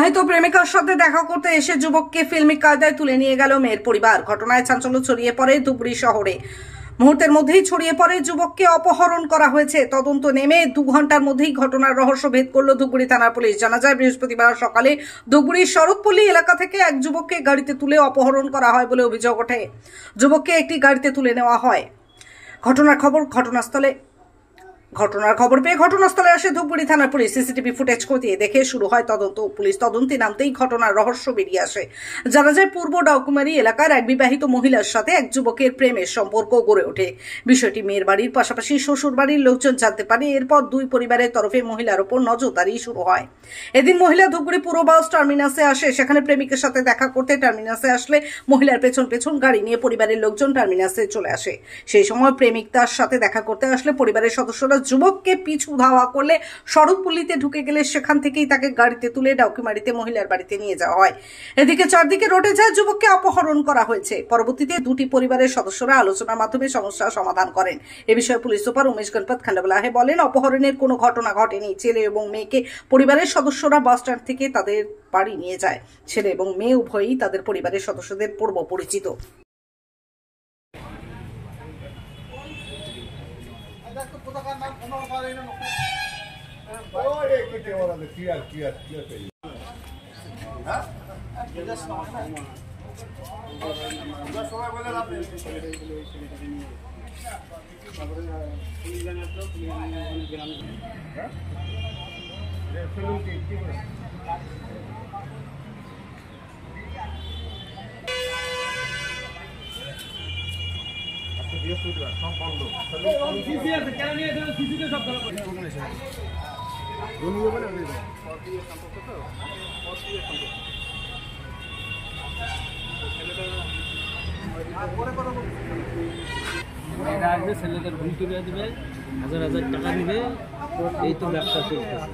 বিবাহিত প্রেমিকার সাথে দেখা করতে এসে যুবককে ফিল্মি কায়দায় তুলে নিয়ে গেল মেয়ের পরিবার। ঘটনায় চাঞ্চল্য ছড়িয়ে পড়ে ধুবড়ী শহরে। মুহূর্তের মধ্যেই ছড়িয়ে পড়ে যুবককে অপহরণ করা হয়েছে। তদন্ত নেমে 2 ঘন্টার মধ্যেই ঘটনার রহস্য ভেদ করল ধুবড়ী থানার পুলিশ। জানা যায়, বৃহস্পতিবার সকালে ধুবড়ীর শরৎপল্লী এলাকা থেকে এক যুবককে গাড়িতে তুলে অপহরণ করা হয় বলে অভিযোগ ওঠে। যুবককে একটি গাড়িতে তুলে নেওয়া হয়। ঘটনার খবর পেয়ে ঘটনাস্থলে আসে ধুবড়ী থানার পুলিশ। সিসিটিভি ফুটেজ খতিয়ে দেখে শুরু হয় তদন্ত। পুলিশ তদন্তে নামতেই ঘটনার রহস্য বেরিয়ে আসে। জানা যায়, পূর্ব ডাকুমারি এলাকার এক বিবাহিত মহিলার সাথে এক যুবকের প্রেমের সম্পর্ক গড়ে ওঠে। বিষয়টি মেয়ের বাড়ির পাশাপাশি শ্বশুর বাড়ির লোকজন জানতে পারে। এরপর 2 পরিবারের তরফে মহিলার ওপর নজরদারি শুরু হয়। এদিন মহিলা ধুবড়ী পুরো বাস টার্মিনাসে আসে। সেখানে প্রেমিকের সাথে দেখা করতে টার্মিনাসে আসলে মহিলার পেছন পেছন গাড়ি নিয়ে পরিবারের লোকজন টার্মিনাসে চলে আসে। সেই সময় প্রেমিক তার সাথে দেখা করতে আসলে পরিবারের সদস্যরা যুবককে পিছু ধাওয়া করলে শরৎপল্লীতে ঢুকে গেলে সেখান থেকেই তাকে গাড়িতে তুলে ডাউকিমারিতে মহিলার বাড়িতে নিয়ে যাওয়া হয়। এদিকে চারদিকে রটে যায় যুবককে অপহরণ করা হয়েছে। পরবর্তীতে 2 পরিবারের সদস্যরা আলোচনার মাধ্যমে সমস্যার সমাধান করেন। এ বিষয়ে পুলিশ সুপার উমেশ গণপত খান্ডাবলাহে বলেন, অপহরণের কোনো ঘটনা ঘটেনি। ছেলে এবং মেয়েকে পরিবারের সদস্যরা বাস স্ট্যান্ড থেকে তাদের বাড়ি নিয়ে যায়। ছেলে এবং মেয়ে উভয়ই তাদের পরিবারের সদস্যদের পূর্ব পরিচিত। ছেলেদের ঘুম তুলে দেবে, 1000 টাকা দিবে, এই তো ব্যবসা চলতেছে।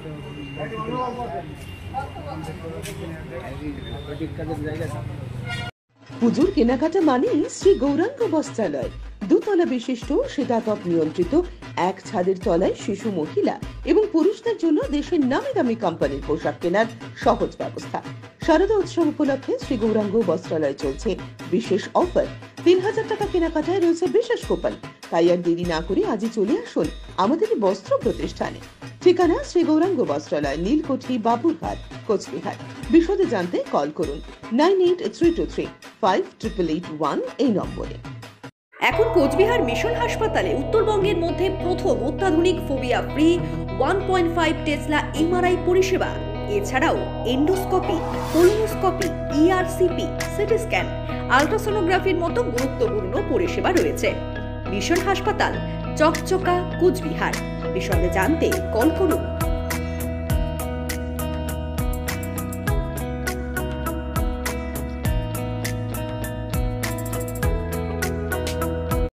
পুজোর কেনাকাটা মানেই শ্রী গৌরাঙ্গ বস্ত্রালয়। 2 তলা বিশিষ্ট শীতাতপ নিয়ন্ত্রিত এক ছাদের তলায় শিশু, মহিলা এবং পুরুষদের জন্য দেশের নামি দামি কোম্পানির পোশাক কেনার সহজ ব্যবস্থা। শারদা উৎসব উপলক্ষে শ্রী গৌরাঙ্গ বস্ত্রালয় চলছে বিশেষ অফার। 3000 টাকা কেনাকাটায় রয়েছে বিশেষ কুপন। তাই আর দেরি না করে আজই চলে আসুন আমাদের বস্ত্র প্রতিষ্ঠানে। ঠিকানা শ্রী গৌরাঙ্গ বস্ত্রালয়, নীলকুঠি, বাবুরহাট, কোচবিহার। বিশদে জানতে কল করুন 9832358881 এই নম্বরে। এখন কোচবিহার মিশন হাসপাতালে উত্তরবঙ্গের মধ্যে প্রথম অত্যাধুনিক ফোবিয়া ফ্রি 1.5 টেসলা এমআরআই পরিষেবা। এছাড়াও endoscopy, colonoscopy, ERCP, CT scan, আল্ট্রাসোনোগ্রাফির মতো গুরুত্বপূর্ণ পরিষেবা রয়েছে। মিশন হাসপাতাল, চকচকা, কোচবিহার। বিশদে জানতে কল করুন